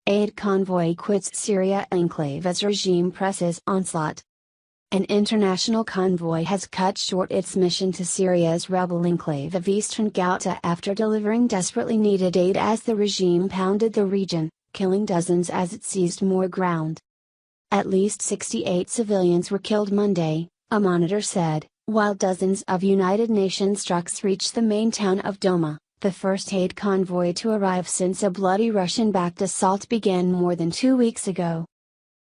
Aid convoy quits Syria enclave as regime presses onslaught. An international convoy has cut short its mission to Syria's rebel enclave of Eastern Ghouta after delivering desperately needed aid as the regime pounded the region, killing dozens as it seized more ground. At least 68 civilians were killed Monday, a monitor said, while dozens of United Nations trucks reached the main town of Douma, the first aid convoy to arrive since a bloody Russian-backed assault began more than 2 weeks ago.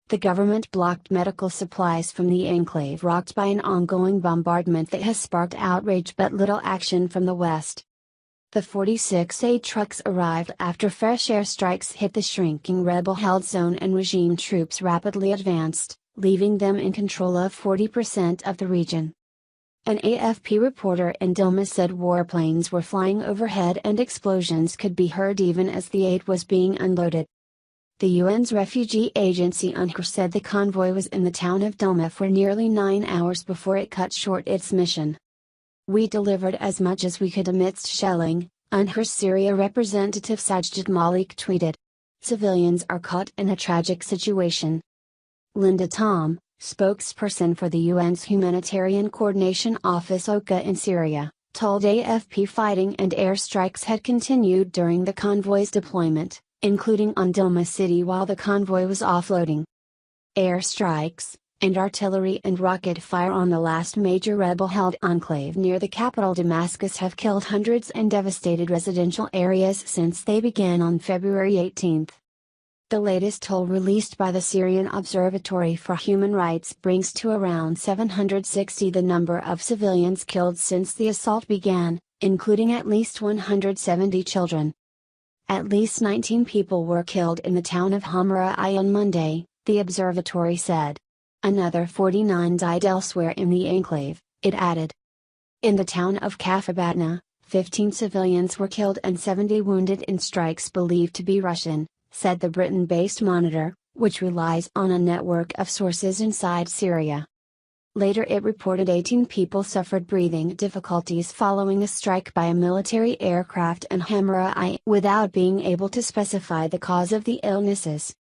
The government blocked medical supplies from the enclave rocked by an ongoing bombardment that has sparked outrage but little action from the West. The 46 aid trucks arrived after fresh airstrikes hit the shrinking rebel-held zone and regime troops rapidly advanced, leaving them in control of 40% of the region. An AFP reporter in Douma said warplanes were flying overhead and explosions could be heard even as the aid was being unloaded. The UN's refugee agency UNHCR said the convoy was in the town of Douma for nearly 9 hours before it cut short its mission. "We delivered as much as we could amidst shelling," UNHCR's Syria representative Sajid Malik tweeted. "Civilians are caught in a tragic situation." Linda Tom, spokesperson for the UN's Humanitarian Coordination Office OCHA in Syria, told AFP fighting and airstrikes had continued during the convoy's deployment, including on Douma city while the convoy was offloading. Airstrikes, and artillery and rocket fire on the last major rebel-held enclave near the capital Damascus have killed hundreds and devastated residential areas since they began on February 18. The latest toll released by the Syrian Observatory for Human Rights brings to around 760 the number of civilians killed since the assault began, including at least 170 children. At least 19 people were killed in the town of Hamra on Monday, the observatory said. Another 49 died elsewhere in the enclave, it added. In the town of Kafabatna, 15 civilians were killed and 70 wounded in strikes believed to be Russian, said the Britain-based Monitor, which relies on a network of sources inside Syria. Later it reported 18 people suffered breathing difficulties following a strike by a military aircraft in Hamra without being able to specify the cause of the illnesses.